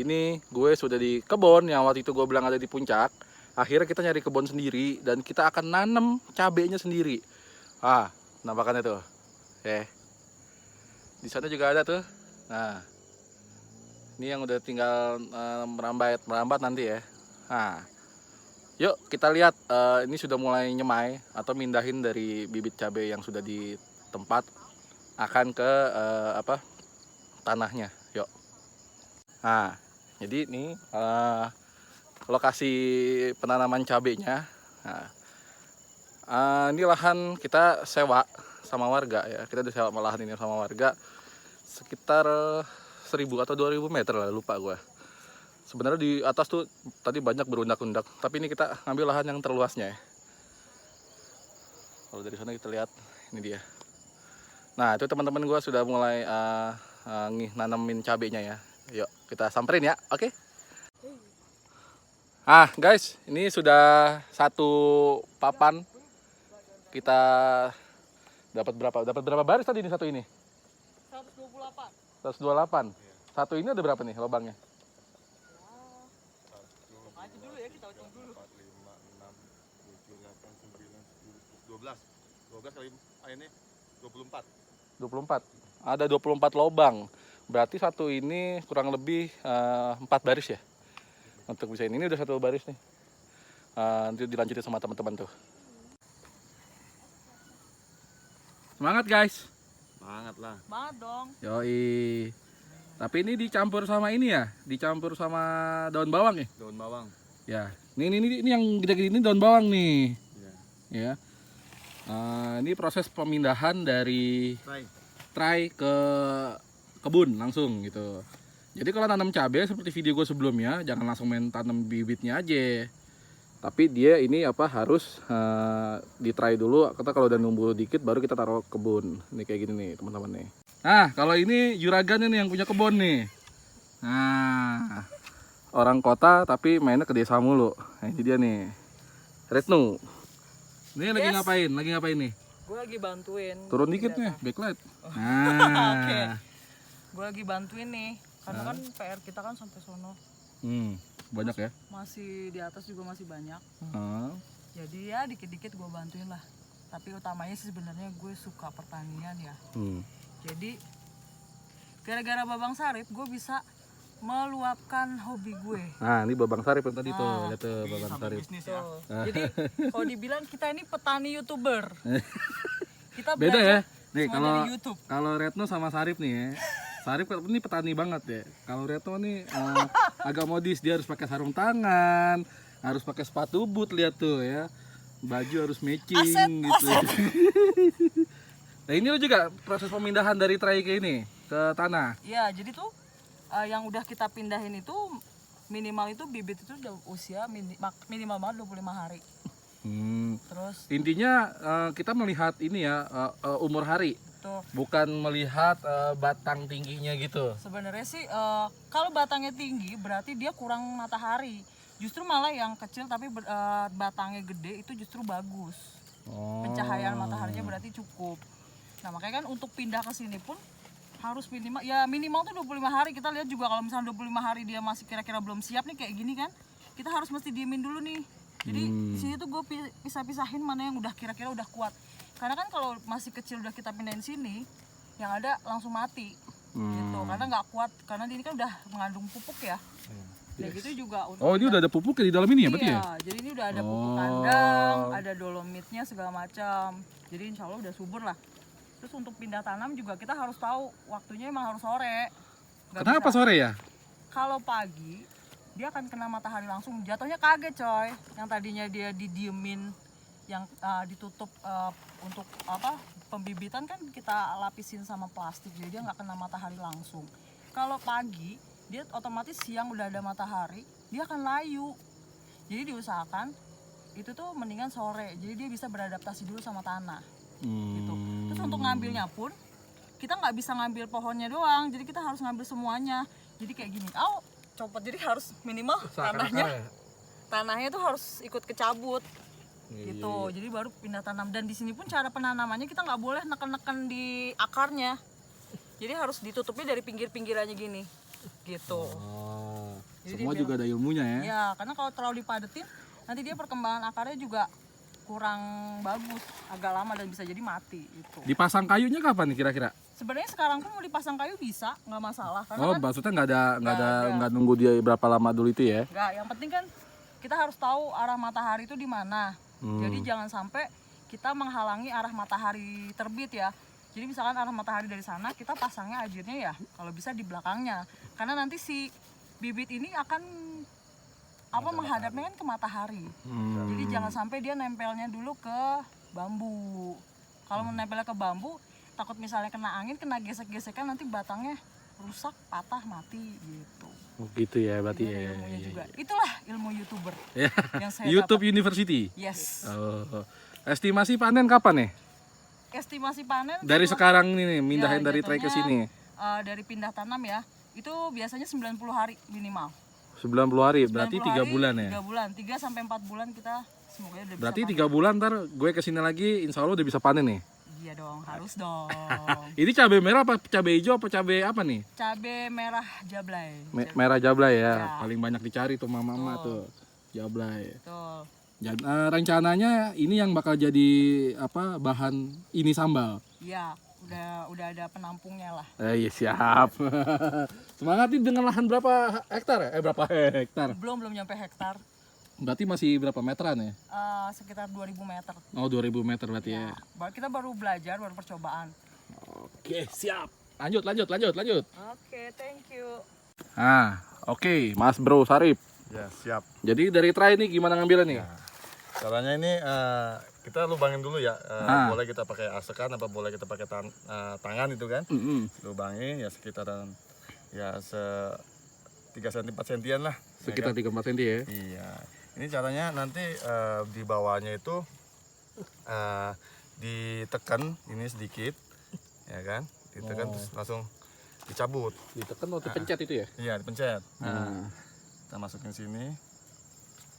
ini gue sudah di kebun yang waktu itu gue bilang ada di puncak. Akhirnya kita nyari kebun sendiri dan kita akan nanam cabenya sendiri. Nampakannya tuh. Di sana juga ada tuh. Nah, ini yang udah tinggal merambat nanti ya. Nah, yuk kita lihat ini sudah mulai nyemai atau mindahin dari bibit cabai yang sudah di tempat akan ke tanahnya. Yuk. Nah, jadi ini lokasi penanaman cabenya. Nah, ini lahan kita sewa sama warga ya. Kita udah sewa lahan ini sama warga sekitar 1000 atau 2000 meter lah, lupa gue. Sebenarnya di atas tuh tadi banyak berundak-undak, tapi ini kita ngambil lahan yang terluasnya ya. Kalau dari sana kita lihat, ini dia. Nah, itu teman-teman gue sudah mulai nanamin cabenya ya. Yuk kita samperin ya, oke? Guys, ini sudah satu papan. Kita dapat berapa? Dapat berapa baris tadi ini satu ini? 128. 128. Satu ini ada berapa nih lubangnya? Aja dulu ya, kita hitung dulu. 4, 5, 6, 7, 8, 9, 10, 11. 12 kali ini 24. 24. Ada 24 lubang. Berarti satu ini kurang lebih 4 baris ya. Untuk bisa ini udah satu baris nih. Nanti dilanjutin sama teman-teman tuh. Semangat guys. Semangat lah. Banget dong. Yoi. Tapi ini dicampur sama ini ya, dicampur sama daun bawang ya. Daun bawang. Ya. Ini yang gede-gede ini daun bawang nih. Ya. Ya. Ini proses pemindahan dari tray ke kebun langsung gitu. Jadi kalau nanam cabai seperti video gue sebelumnya, jangan langsung main tanam bibitnya aja. Tapi dia ini harus ditry dulu. Kita kalau udah numbuh dikit baru kita taruh kebun. Ini kayak gini nih teman-teman nih. Nah, kalau ini Juragan ini yang punya kebun nih. Nah, orang kota tapi mainnya ke desa mulu. Nah, ini dia nih. Retno. Ini lagi ngapain? Lagi ngapain nih? Gue lagi bantuin. Turun dikit nih, backlight. Nah. Oke. Gue lagi bantuin nih. Karena kan PR kita kan sampai sono. Banyak ya? Masih di atas juga masih banyak. Jadi ya dikit-dikit gue bantuin lah. Tapi utamanya sih sebenarnya gue suka pertanian ya. Jadi gara-gara Babang Sarip gue bisa meluapkan hobi gue. Nah, ini Babang Sarip yang tadi tuh, lihat tuh Babang Sarip. Ya. Jadi kalau dibilang kita ini petani YouTuber. Kita beda ya. Nih YouTube. kalau Retno sama Sarip nih ya. Sarip ini petani banget ya. Kalau Retno nih agak modis, dia harus pakai sarung tangan, harus pakai sepatu boot, lihat tuh ya. Baju harus matching gitu. Nah, ini lo juga proses pemindahan dari tray ke ini ke tanah. Iya, jadi tuh yang udah kita pindahin itu minimal itu bibit itu udah usia minimal banget 25 hari. Terus intinya kita melihat ini ya umur hari. Bukan melihat batang tingginya gitu. Sebenarnya sih kalau batangnya tinggi berarti dia kurang matahari. Justru malah yang kecil tapi batangnya gede itu justru bagus. Pencahayaan mataharinya berarti cukup. Nah, makanya kan untuk pindah ke sini pun harus minimal tuh 25 hari. Kita lihat juga kalau misalnya 25 hari dia masih kira-kira belum siap nih kayak gini kan. Kita harus mesti diemin dulu nih. Jadi di sini tuh gue pisah-pisahin mana yang udah kira-kira udah kuat. Karena kan kalau masih kecil udah kita pindahin sini, yang ada langsung mati gitu. Karena nggak kuat, karena ini kan udah mengandung pupuk ya. Dan gitu juga untuk ini udah ada pupuk di dalam ini ya berarti ya? Jadi ini udah ada pupuk kandang, ada dolomitnya segala macam. Jadi insya Allah udah subur lah. Terus untuk pindah tanam juga kita harus tahu waktunya emang harus sore. Kenapa sore ya? Kalau pagi dia akan kena matahari langsung, jatuhnya kaget coy. Yang tadinya dia didiemin, yang ditutup untuk pembibitan kan kita lapisin sama plastik, jadi dia nggak kena matahari langsung. Kalau pagi dia otomatis siang udah ada matahari, dia akan layu. Jadi diusahakan itu tuh mendingan sore, jadi dia bisa beradaptasi dulu sama tanah. Gitu. Terus untuk ngambilnya pun kita nggak bisa ngambil pohonnya doang, jadi kita harus ngambil semuanya. Jadi kayak gini, copot, jadi harus minimal tanahnya tuh harus ikut kecabut. Gitu. Jadi baru pindah tanam. Dan di sini pun cara penanamannya kita nggak boleh neken-neken di akarnya. Jadi harus ditutupnya dari pinggir-pinggirannya gini. Gitu. Jadi Semua juga ada ilmunya ya. Ya, karena kalau terlalu dipadetin, nanti dia perkembangan akarnya juga kurang bagus, agak lama dan bisa jadi mati itu. Dipasang kayunya kapan nih kira-kira? Sebenarnya sekarang pun mau dipasang kayu bisa, nggak masalah. Karena Oh, kan maksudnya nggak ada. nggak nunggu dia berapa lama dulu itu ya? nggak, yang penting kan kita harus tahu arah matahari itu di mana. Jadi jangan sampai kita menghalangi arah matahari terbit ya. Jadi misalkan arah matahari dari sana, kita pasangnya ajirnya ya kalau bisa di belakangnya. Karena nanti si bibit ini akan menghadapnya kan ke matahari. Jadi jangan sampai dia nempelnya dulu ke bambu. Kalau menempelnya ke bambu, takut misalnya kena angin, kena gesek-gesekan nanti batangnya rusak, patah, mati gitu. Oh, gitu ya berarti Jadi ya. ada ilmunya juga. Itulah ilmu YouTuber Ya. yang saya YouTube dapat. University. Yes. Oh. Estimasi panen kapan nih? Estimasi panen Dari kalau- sekarang nih mindahin Ya, dari tray ke jatuhnya, sini. dari pindah tanam ya, itu biasanya 90 hari minimal. 90 hari, berarti 90 3 hari, bulan ya. 3 bulan, 3 sampai 4 bulan kita semoga udah Berarti bisa 3 bulan ntar gue kesini lagi, insya Allah udah bisa panen nih. panen. Iya dong, harus dong. Ini cabai merah apa cabai hijau apa cabai apa nih? Cabe merah jablay. Merah jablay ya. Ya. Paling banyak dicari tuh mama-mama Betul. tuh. Jablay. Betul. Dan rencananya ini yang bakal jadi apa bahan ini sambal. Iya, udah ada penampungnya lah. Iya siap. Semangat nih dengan lahan berapa hektar ya? Berapa hektar? Belum nyampe hektar. Berarti masih berapa meteran ya? Sekitar 2000 meter. Oh 2000 meter berarti ya. Kita baru belajar, baru percobaan. Oke siap. Lanjut. Oke, thank you. Nah oke Mas Bro Sarip. Ya, siap. Jadi dari tray ini gimana ngambilnya nih? Caranya ini kita lubangin dulu ya. Ah. Boleh kita pakai asekan apa boleh kita pakai tangan itu kan. Lubangin ya sekitaran ya 3 cm 4 cm lah. Sekitar 3-4 cm ya. Iya. Ini caranya nanti di bawahnya itu ditekan ini sedikit, ya kan? Ditekan terus langsung dicabut. Ditekan atau dipencet itu ya? Iya, dipencet. Nah. Kita masukin sini,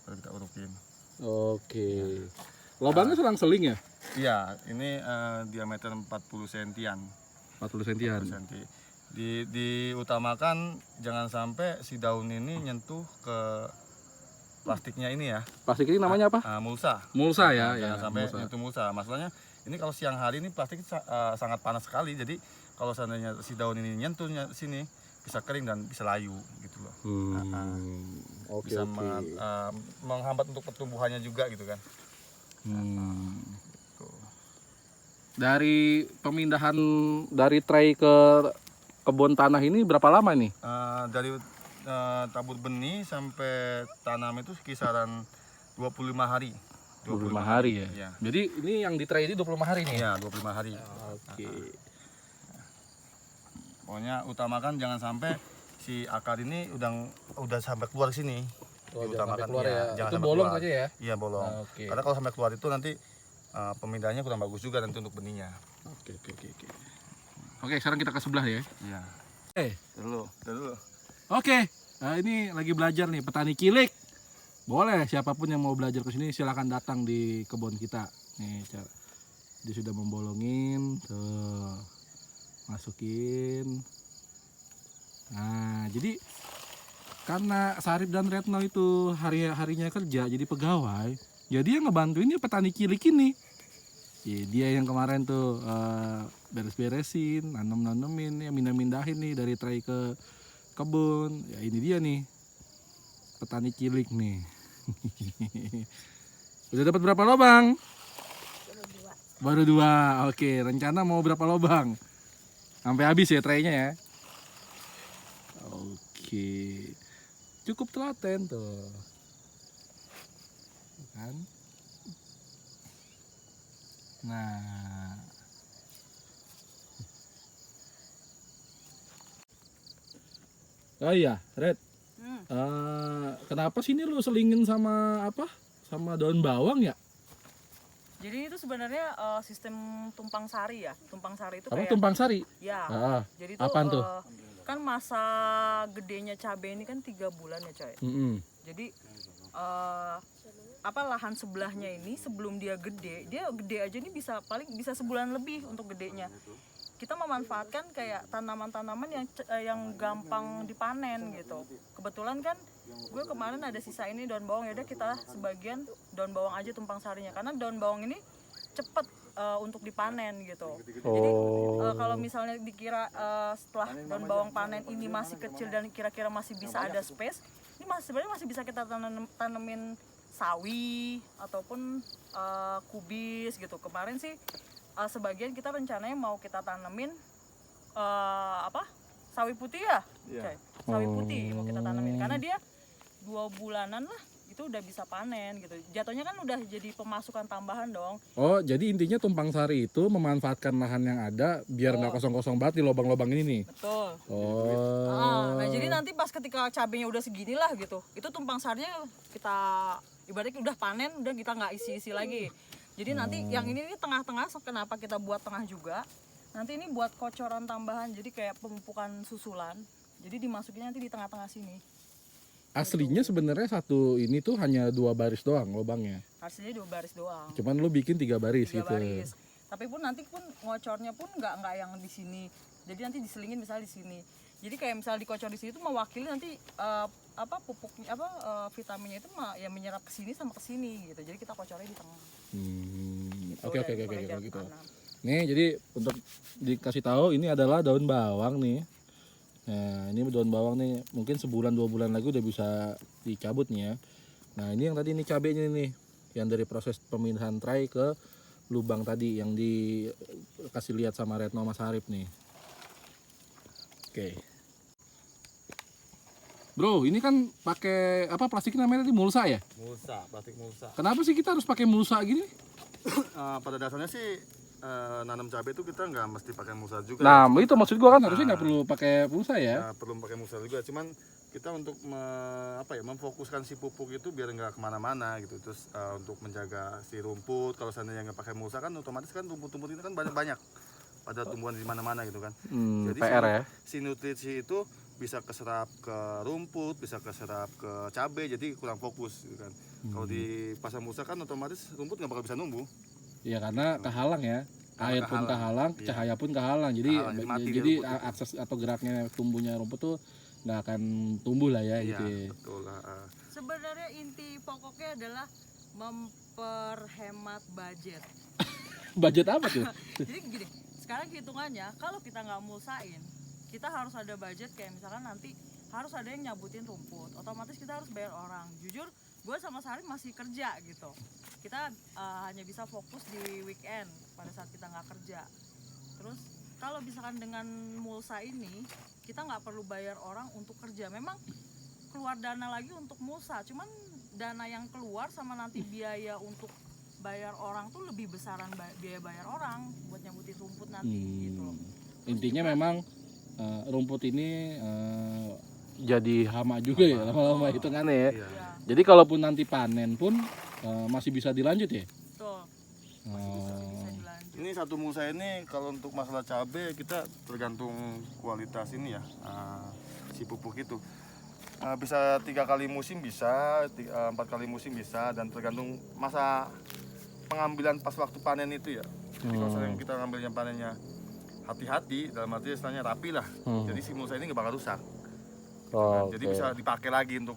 baru kita urukin. Oke. Lubangnya selang-seling ya? Iya, ini diameter 40 sentian. 40 sentian. 40 senti. Diutamakan jangan sampai si daun ini nyentuh ke plastiknya ini ya. Plastik ini namanya apa? Mulsa. Mulsa ya. Jangan sampai mulsa. nyentuh mulsa. Maksudnya ini kalau siang hari ini plastik sangat panas sekali. Jadi kalau seandainya si daun ini nyentuh sini bisa kering dan bisa layu gitu loh. Oke, Bisa oke. menghambat untuk pertumbuhannya juga gitu kan. Tuh. Dari pemindahan dari tray ke kebun tanah ini berapa lama nih? Dari tabur benih sampai tanam itu kisaran 25 hari. 25 hari ya. Iya. Jadi ini yang di tray ini 25 hari nih. Iya, 25 hari. Oke. Pokoknya utamakan jangan sampai si akar ini udah sampai keluar sini. Oh, jangan sampai Diutamakan keluar ya. jangan Itu sampai bolong keluar. saja ya. Iya, bolong. Oke. Karena kalau sampai keluar itu nanti pemindahannya kurang bagus juga nanti untuk benihnya. Oke. Oke, sekarang kita ke sebelah ya. Iya. Dulu. Dulu. Oke. Nah, ini lagi belajar nih petani cilik. Boleh siapapun yang mau belajar ke sini silakan datang di kebun kita. Nih, dia sudah membolongin tuh. Masukin. Nah, jadi karena Sarip dan Retno itu hari-harinya kerja jadi pegawai, jadi yang ngebantuin ya petani cilik ini. Ya, dia yang kemarin tuh beres-beresin, nanemin, ya mindah-mindahin nih dari tray ke kebun. Ya ini dia nih, petani cilik nih. Udah dapat berapa lubang? Baru dua. Oke, rencana mau berapa lubang? Sampai habis ya traynya ya. Oke. Cukup telaten tuh. Kan? Nah. Oh iya, Red. Kenapa sih ini lu selingin sama apa? Sama daun bawang ya? Jadi itu sebenarnya sistem tumpang sari ya. Tumpang sari itu Apa kayak tumpang sari? ya. Ah, Jadi tuh, apaan tuh? kan masa gedenya cabai ini kan 3 bulan ya coy. Jadi lahan sebelahnya ini sebelum dia gede aja nih paling bisa sebulan lebih untuk gedenya. Kita memanfaatkan kayak tanaman-tanaman yang gampang dipanen gitu. Kebetulan kan gue kemarin ada sisa ini daun bawang, yaudah kita sebagian daun bawang aja tumpang sarinya, karena daun bawang ini cepet untuk dipanen gitu. Jadi kalau misalnya dikira setelah daun bawang panen ini masih kecil dan kira-kira masih bisa ada space, ini sebenarnya masih bisa kita tanemin sawi ataupun kubis gitu. Kemarin sih sebagian kita rencananya mau kita tanemin sawi putih ya, Coy? Sawi putih mau kita tanemin karena dia 2 bulanan lah itu udah bisa panen gitu. Jatuhnya kan udah jadi pemasukan tambahan dong. Oh, jadi intinya tumpang sari itu memanfaatkan lahan yang ada biar nggak kosong-kosong banget di lubang-lubang ini nih. Betul. Oh. Nah jadi nanti pas ketika cabenya udah segini lah gitu, itu tumpang sarinya kita ibaratnya udah panen, udah kita nggak isi-isi lagi. Jadi nanti yang ini nih tengah-tengah, kenapa kita buat tengah juga? Nanti ini buat kocoran tambahan, jadi kayak pemupukan susulan. Jadi dimasukinnya nanti di tengah-tengah sini. Aslinya sebenarnya satu ini tuh hanya 2 baris doang lubangnya. Aslinya 2 baris doang. Cuman lu bikin 3 baris 3 gitu. baris. Tapi pun nanti pun ngocornya pun nggak yang di sini. Jadi nanti diselingin misalnya di sini. Jadi kayak misalnya dikocor di sini itu mewakili nanti pupuknya vitaminnya itu ya menyerap ke sini sama ke sini gitu. Jadi kita kocornya di tengah. Oke gitu. Nih jadi untuk dikasih tahu ini adalah daun bawang nih. Nah ini daun bawang nih mungkin sebulan 2 bulan lagi udah bisa dicabut nih ya. Nah ini yang tadi ini cabenya nih yang dari proses pemindahan tray ke lubang tadi yang dikasih lihat sama Retno Mas Arif nih. Oke. Bro ini kan pakai apa plastik namanya tadi mulsa ya? Mulsa, plastik mulsa. Kenapa sih kita harus pakai mulsa gini? Pada dasarnya sih nanam cabai itu kita nggak mesti pakai mulsa juga. Nah itu maksud gua kan harusnya nggak perlu pakai mulsa ya? Perlu pakai mulsa juga, cuman kita untuk memfokuskan si pupuk itu biar nggak kemana-mana gitu. Terus untuk menjaga si rumput, kalau seandainya nggak pakai mulsa kan otomatis kan rumput-rumput itu kan banyak pada tumbuhan di mana-mana gitu kan. Jadi PR ya? Si nutrisi itu bisa keserap ke rumput, bisa keserap ke cabai, jadi kurang fokus gitu kan. Kalau dipasang mulsa kan otomatis rumput nggak bakal bisa numbuh. Ya karena kehalang ya, air pun kehalang, cahaya pun kehalang. Jadi akses atau geraknya tumbuhnya rumput tuh nggak akan tumbuh lah ya gitu. Iya, betul lah. Sebenarnya inti pokoknya adalah memperhemat budget. Budget apa tuh? Jadi gini, sekarang hitungannya kalau kita nggak mulsain, kita harus ada budget kayak misalkan nanti harus ada yang nyabutin rumput, otomatis kita harus bayar orang. Jujur, gue sama Sari masih kerja gitu. Kita hanya bisa fokus di weekend pada saat kita nggak kerja. Terus kalau misalkan dengan mulsa ini kita nggak perlu bayar orang untuk kerja. Memang keluar dana lagi untuk mulsa, cuman dana yang keluar sama nanti biaya untuk bayar orang tuh lebih besaran biaya bayar orang buat nyambutin rumput nanti gitu. Intinya memang rumput ini jadi hama juga ya lama-lama hitungannya ya. Iya. Jadi kalaupun nanti panen pun masih bisa dilanjut ya? Betul. Bisa dilanjut. Ini satu mulsa ini kalau untuk masalah cabai kita tergantung kualitas ini ya, si pupuk itu. Bisa 3 kali musim bisa, 4 kali musim bisa, dan tergantung masa pengambilan pas waktu panen itu ya. Jadi kalau misalnya kita ngambilnya panennya hati-hati, dalam arti istilahnya rapi lah. Jadi si mulsa ini nggak bakal rusak. Jadi bisa dipakai lagi untuk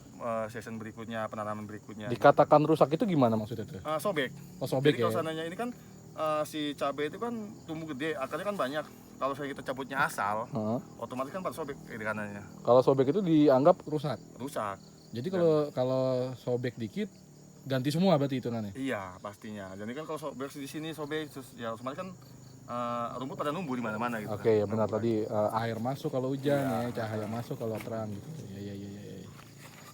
season berikutnya, penanaman berikutnya. Dikatakan rusak itu gimana maksudnya tuh? Sobek. Oh sobek. Jadi ya? kalau seandainya ini kan si cabai itu kan tumbuh gede, akarnya kan banyak. Kalau saya kita cabutnya asal, otomatis kan pada sobek di kanannya. Kalau sobek itu dianggap rusak. Rusak. Jadi kalau sobek dikit ganti semua berarti hitungannya. Iya pastinya. Jadi kan kalau sobek di sini sobek, terus ya otomatis kan rumput pada numbuh di mana-mana gitu. Oke, ya benar tadi air masuk kalau hujan ya, cahaya masuk kalau terang gitu. Ya.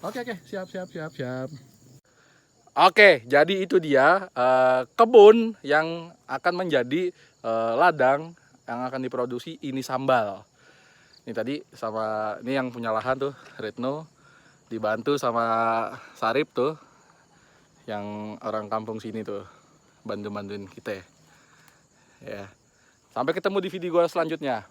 Oke, siap. Oke, jadi itu dia kebun yang akan menjadi ladang yang akan diproduksi ini sambal. Ini tadi sama ini yang punya lahan tuh Retno, dibantu sama Sarip tuh, yang orang kampung sini tuh bantuin kita ya. Sampai ketemu di video selanjutnya.